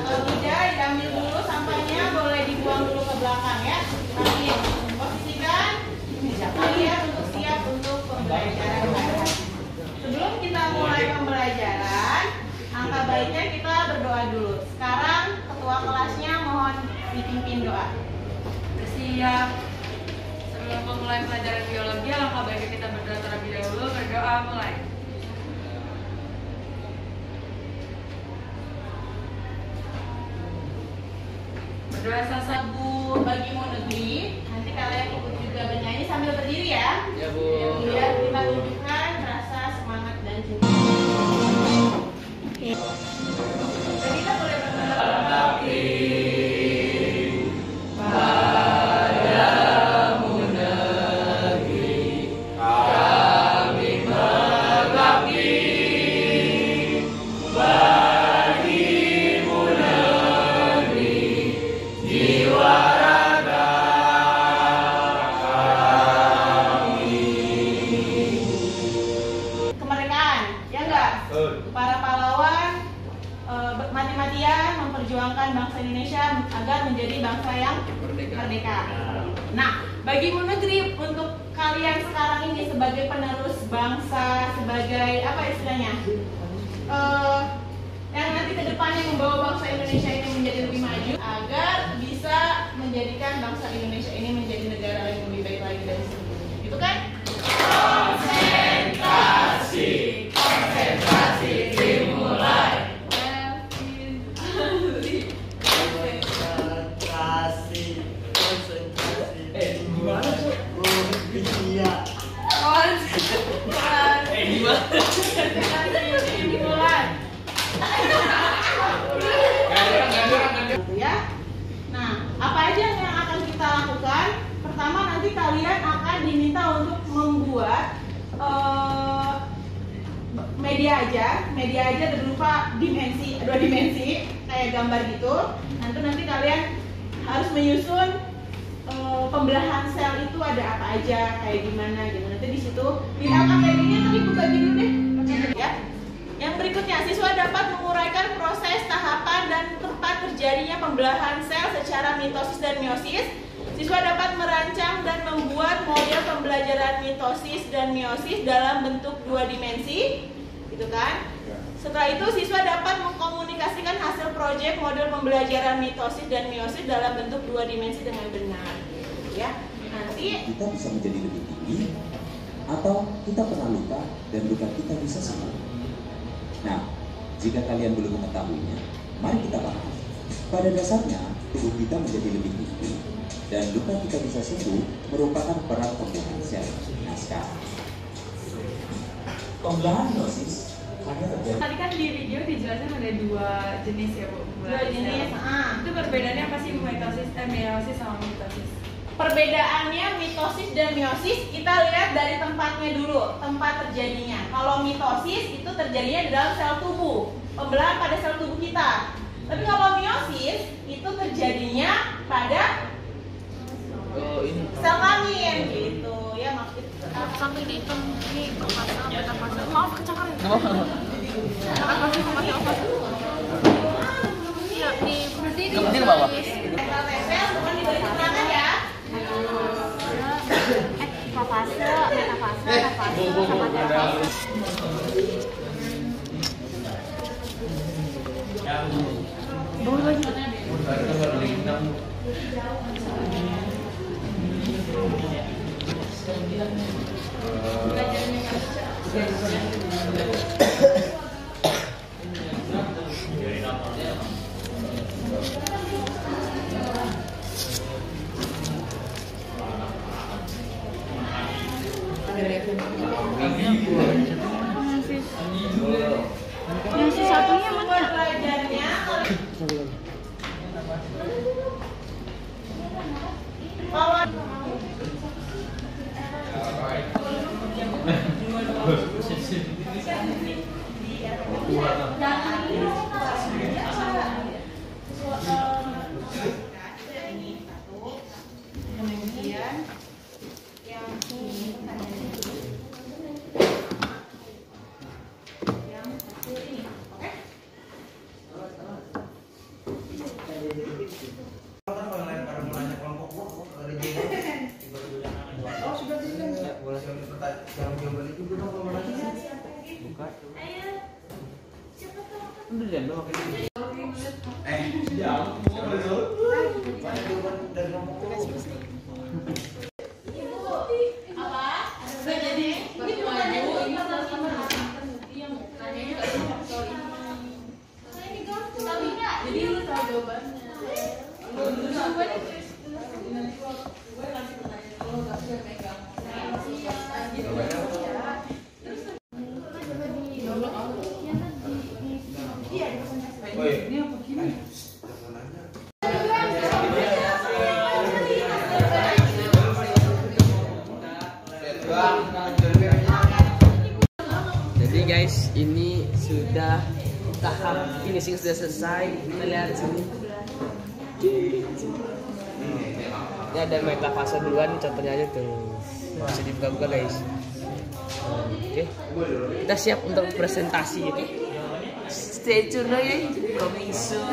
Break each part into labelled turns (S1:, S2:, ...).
S1: Lidah diambil dulu sampahnya, boleh dibuang dulu ke belakang ya. Nanti posisikan meja kalian untuk siap untuk pembelajaran. Sebelum kita mulai pembelajaran, angka baiknya kita berdoa dulu. Sekarang ketua kelasnya mohon dipimpin doa.
S2: Siap. Sebelum memulai pelajaran biologi, alangkah baiknya kita berdoa terlebih dahulu. Berdoa mulai. Berdoa sasabu
S1: bagimu negeri. Nanti kalian ikut juga bernyanyi sambil berdiri ya.
S3: Ya, Bu.
S1: Biar kita tunjukkan rasa semangat dan cinta. Dan kita boleh berdoa. Para pahlawan mati-matian memperjuangkan bangsa Indonesia agar menjadi bangsa yang merdeka. Nah, bagimu negeri, untuk kalian sekarang ini sebagai penerus bangsa, sebagai apa istilahnya, yang nanti kedepannya membawa bangsa Indonesia ini menjadi lebih maju agar bisa menjadikan bangsa Indonesia ini menjadi negara yang lebih baik lagi dari sebelumnya. Itu kan? Konsentrasi dimulai.
S3: Gimana tuh?
S1: Ya. Nah, apa aja yang akan kita lakukan? Pertama, nanti kalian akan diminta untuk membuat media aja berupa dua dimensi kayak gambar gitu. Nanti kalian harus menyusun pembelahan sel itu ada apa aja, kayak gimana gitu. Nanti di situ di LKPD-nya tadi buka dulu deh, ya. Yang berikutnya, siswa dapat menguraikan proses, tahapan, dan tempat terjadinya pembelahan sel secara mitosis dan meiosis. Siswa dapat merancang dan membuat model pembelajaran mitosis dan meiosis dalam bentuk dua dimensi, gitu kan? Setelah itu, siswa dapat mengkomunikasikan hasil proyek model pembelajaran mitosis dan meiosis dalam bentuk dua dimensi dengan benar. Ya, nanti
S4: kita bisa menjadi lebih tinggi, atau kita pernah luka dan luka kita bisa sembuh. Nah, jika kalian belum mengetahuinya, mari kita bahas. Pada dasarnya, tubuh kita menjadi lebih tinggi dan luka kita bisa sembuh merupakan peran pembelahan sel. Nah, sekarang pembelahan meiosis hanya terjadi.
S2: Tadi kan di video dijelasin ada dua jenis ya, Bu.
S1: dua jenis.
S2: Itu perbedaannya apa sih meiosis sama mitosis?
S1: Perbedaannya mitosis dan meiosis kita lihat dari tempatnya dulu, tempat terjadinya. Kalau mitosis itu terjadinya di dalam sel tubuh, pembelahan pada sel tubuh kita. Tapi kalau meiosis itu terjadinya pada sel kelamin gitu ya, maksudnya.
S5: Sampai dihitung ini berpasang, metafase. Maaf kecaparan. Metafase sama teofase. Iya, di berarti di
S3: bawah.
S1: Tempel semua diberi keterangan ya.
S5: Metafase, metafase, sama teofase. Boleh lagi. Yang si satunya mana?
S1: Belajarnya kalau
S2: Jadi lu tahu jawabannya.
S3: Jadi guys, ini sudah tahap finishing sudah selesai. Kita lihat sini. Ini ada metafase duluan, contohnya aja tuh. Bisa dibuka-buka guys. Oke, kita siap untuk presentasi. Stay tune ya, coming soon.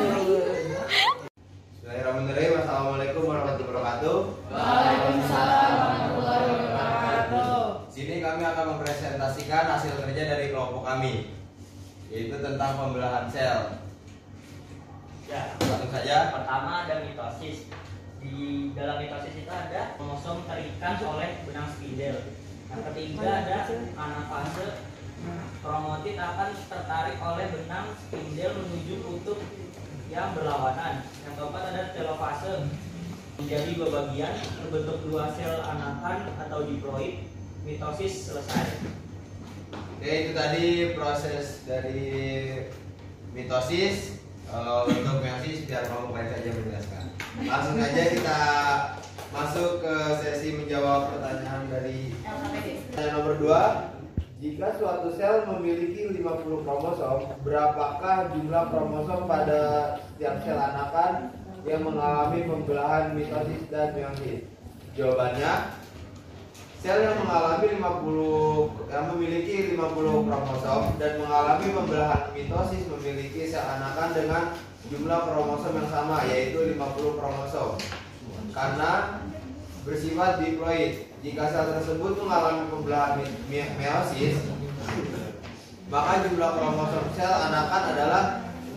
S6: Bismillahirrahmanirrahim. Assalamualaikum warahmatullahi wabarakatuh.
S2: Waalaikumsalam warahmatullahi wabarakatuh.
S6: Sini kami akan mempresentasikan hasil kerja dari kelompok kami, yaitu tentang pembelahan sel.
S7: Ya,
S6: Langsung saja.
S7: pertama ada mitosis. Di dalam mitosis itu ada kromosom terikat oleh benang spindel. Yang ketiga ada anafase. Kromatid akan tertarik oleh benang spindel menuju kutub yang berlawanan. Yang keempat ada telofase. Menjadi dua bagian, terbentuk dua sel anakan atau diploid. Mitosis selesai.
S6: Oke, itu tadi proses dari mitosis. Untuk meiosis biar kamu baik saja menjelaskan. Langsung saja kita masuk ke sesi menjawab pertanyaan dari pertanyaan nomor 2. Jika suatu sel memiliki 50 kromosom, berapakah jumlah kromosom pada setiap sel anakan yang mengalami pembelahan mitosis dan meiosis? Jawabannya, sel yang memiliki 50 kromosom dan mengalami pembelahan mitosis memiliki sel anakan dengan jumlah kromosom yang sama, yaitu 50 kromosom. Karena bersifat diploid, jika sel tersebut mengalami pembelahan meiosis, maka jumlah kromosom sel anakan adalah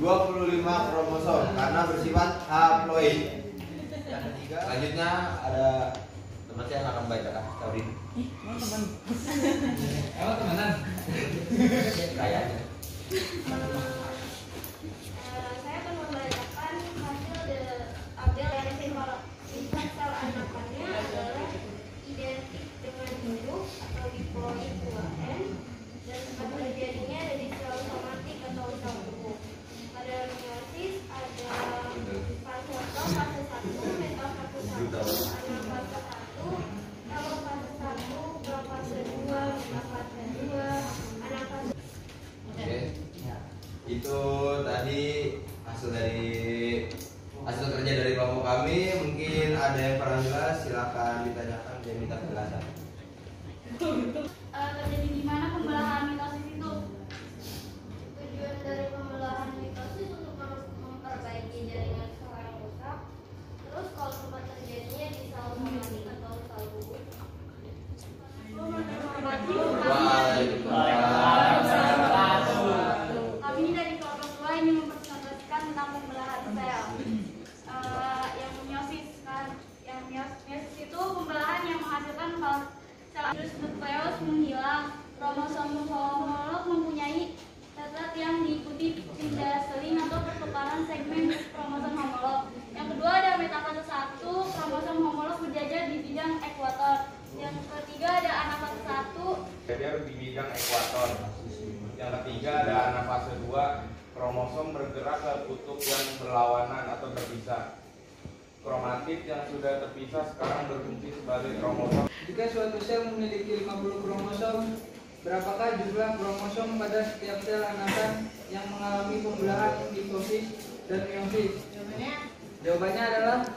S6: 25 kromosom karena bersifat haploid. Yang ketiga, selanjutnya ada teman saya yang akan baca Saudin.
S3: Emang temenan?
S6: Kayaknya.
S5: Saya akan membacakan hasil dari sifat sel anakannya adalah identik dengan huruf atau diploid 2N dan tempat terjadinya ada di sel somatik atau sel tubuh. Pada meiosis ada fase 1, metafase 1, anafase 1, telofase 1, profase 2, metafase 2, anafase.
S6: Oke. Itu tadi hasil kerja dari kelompok kami. Mungkin ada yang kurang jelas, silakan ditanyakan dan minta penjelasan.
S5: Terjadi di mana pembelahan mitosis itu? Tujuan dari pembelahan mitosis untuk memperbaiki jaringan sel yang rusak. Terus kalau tempat terjadinya di sel somatik atau sel tubuh. Kami ini dari kelompok 2 ini mempresentasikan tentang pembelahan sel. Yang meiosis kan, yang meiosis itu pembelahan yang menghasilkan sel nukleus menghilang. Kromosom homolog mempunyai zat yang diikuti pindah seling atau pertukaran segmen kromosom homolog. Yang kedua ada metafase 1, kromosom homolog berjajar di bidang ekuator. Yang ketiga ada anafase 1.
S8: Berjajar di bidang ekuator. Yang ketiga ada anafase 2, kromosom bergerak ke kutub yang berlawanan atau terpisah. Kromatid yang sudah terpisah sekarang berfungsi sebagai kromosom.
S9: Jika suatu sel memiliki 50 kromosom, berapakah jumlah kromosom pada setiap sel anakan yang mengalami pembelahan mitosis dan meiosis? Jawabannya adalah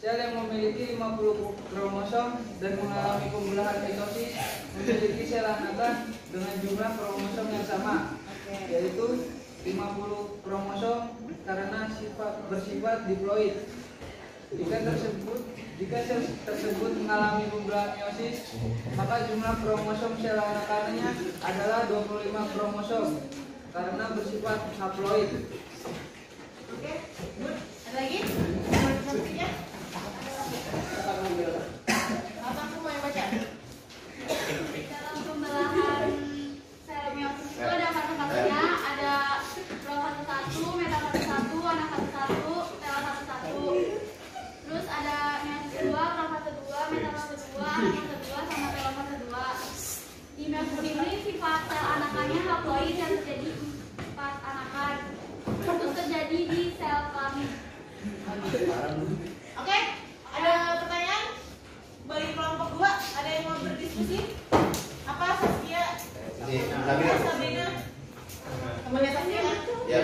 S9: sel yang memiliki 50 kromosom dan mengalami pembelahan mitosis memiliki sel anakan dengan jumlah kromosom yang sama, yaitu 50 kromosom karena bersifat diploid. Jika sel tersebut mengalami pembelahan meiosis, maka jumlah kromosom sel anakannya adalah 25 kromosom karena bersifat haploid.
S5: haploid yang terjadi 4 anakan untuk terjadi di sel kelamin.
S1: Oke, ada pertanyaan? Bagi kelompok 2, ada yang mau berdiskusi? Apa Saskia? Sabrina? Temennya Saskia kan?
S6: Ya.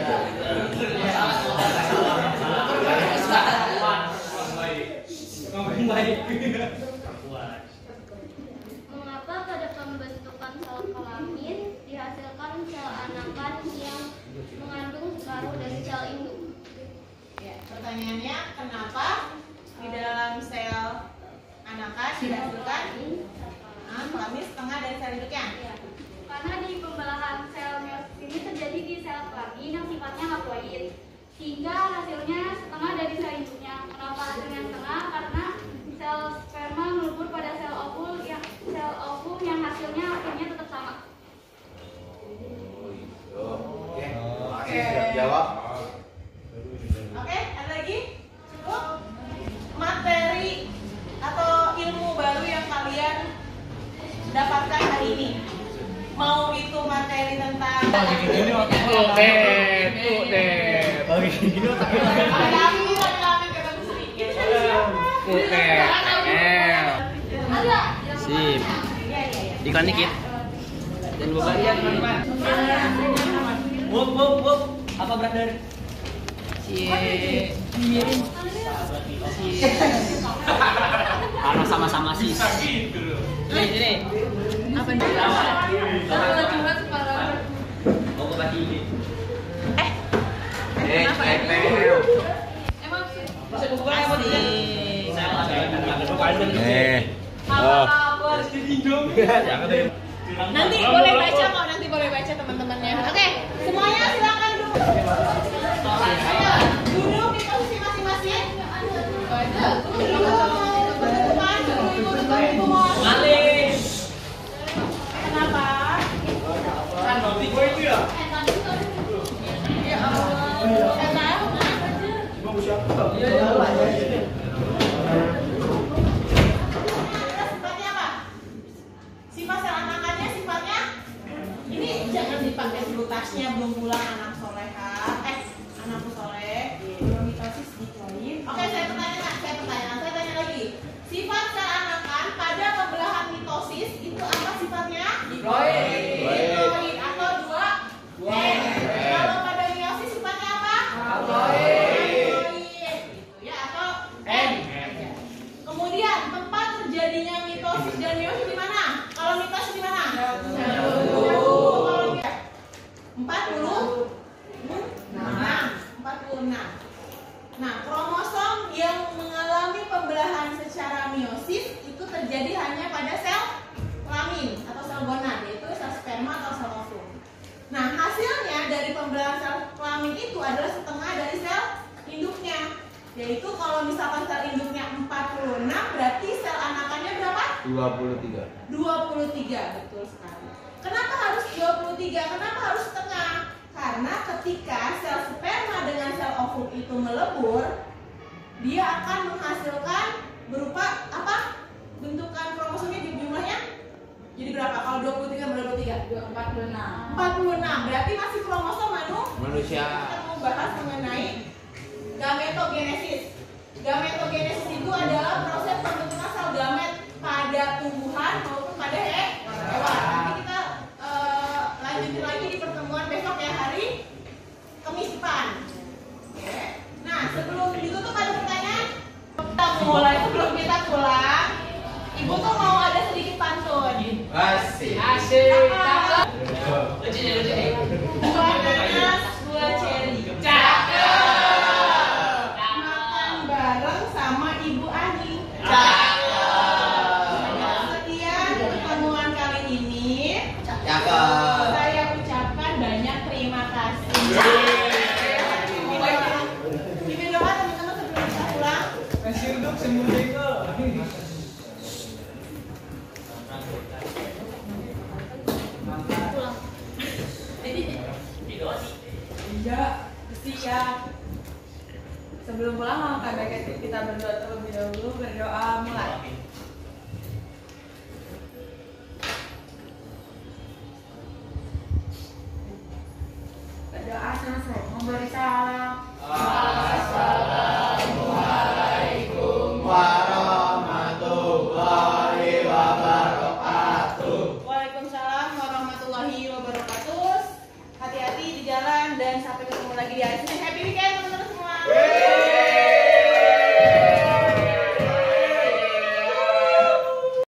S5: Mengapa pada pembentukan sel kelamin dihasilkan sel anakan yang mengandung separuh dari sel induk?
S1: Ya, pertanyaannya kenapa di dalam sel anakan dihasilkan kelamin setengah dari sel induknya?
S5: Ya, karena di pembelahan sel meiosis ini terjadi di sel kelamin yang sifatnya haploid, sehingga hasilnya setengah dari sel induknya. Kenapa hasilnya setengah? Karena sel sperma melebur pada sel ovum yang hasilnya akhirnya tetap sama.
S6: Oke, makasih sudah jawab.
S1: Oke, ada lagi? Cukup? Materi atau ilmu baru yang kalian dapatkan hari ini? Mau itu materi tentang
S3: Bagi gini Sip. Iklan dikit. Dan berbarian teman-teman.
S7: Wup. Apa brother?
S3: Karena sama-sama sis. Ini.
S1: apa nih?
S7: Mau ke bagi ini.
S1: Emang
S3: Bisa buka apa nih?
S1: nanti boleh baca kok, nanti boleh baca teman-temannya. Oke, semuanya silakan duduk. Ayo, duduk di posisi masing-masing. Kenapa?
S8: Kan nanti gue itu ya.
S1: Ya Allah. Sifatnya apa? Sifat sel anakannya sifatnya ini jangan dipakai dulu tasnya belum pulang anak soleha anakku soleh mitosis diploid. Oke, saya tanya lagi. Sifat sel anakan pada pembelahan mitosis itu apa sifatnya? Diploid atau 2 Kalau pada meiosis sifatnya apa? Haploid gitu ya, atau N. Kemudian tempat terjadinya mitosis dan meiosis di mana? Kalau mitosis di mana? 46. Nah, kromosom yang mengalami pembelahan secara meiosis itu terjadi hanya pada sel kelamin atau sel gonad, yaitu sel sperma atau sel ovum. Nah, hasilnya dari pembelahan sel kelamin itu adalah setengah dari sel induknya. Yaitu kalau misalkan sel induknya 46, berarti sel anakannya berapa? 23, betul sekali. Kenapa harus 23? Kenapa harus setengah? Karena ketika sel sperma dengan sel ovum itu melebur, dia akan menghasilkan berupa apa? Bentukan kromosomnya di jumlahnya jadi berapa? Kalau 23 berapa 3? 46. Berarti masih kromosom manusia. Kita mau bahas mengenai gametogenesis. Gametogenesis itu adalah proses pembentukan sel gamet pada tumbuhan maupun pada hewan. Nanti kita lanjutin lagi di pertemuan besok ya, hari Kamis depan. Oke. Nah, sebelum ditutup ada pertanyaan? Kita mulai sebelum kita pulang, Ibu tuh mau ada sedikit pantun.
S6: Asik.
S1: Buah nanas, buah ceri. Cakep. Makan bareng sama Ibu Ani. Sekian pertemuan kali ini.
S6: Cakep.
S1: Saya ucapkan banyak terima kasih. Pimpin doa teman-teman sebelum kita pulang.
S9: Masih untuk sembuh deko.
S1: Iya, siap. Sebelum pulang mau kita berdoa terlebih dahulu. Berdoa mulai.
S2: memberi salam.
S6: Assalamualaikum warahmatullahi wabarakatuh.
S1: Waalaikumsalam warahmatullahi wabarakatuh. Hati-hati di jalan dan sampai ketemu lagi di hari Senin. Happy weekend.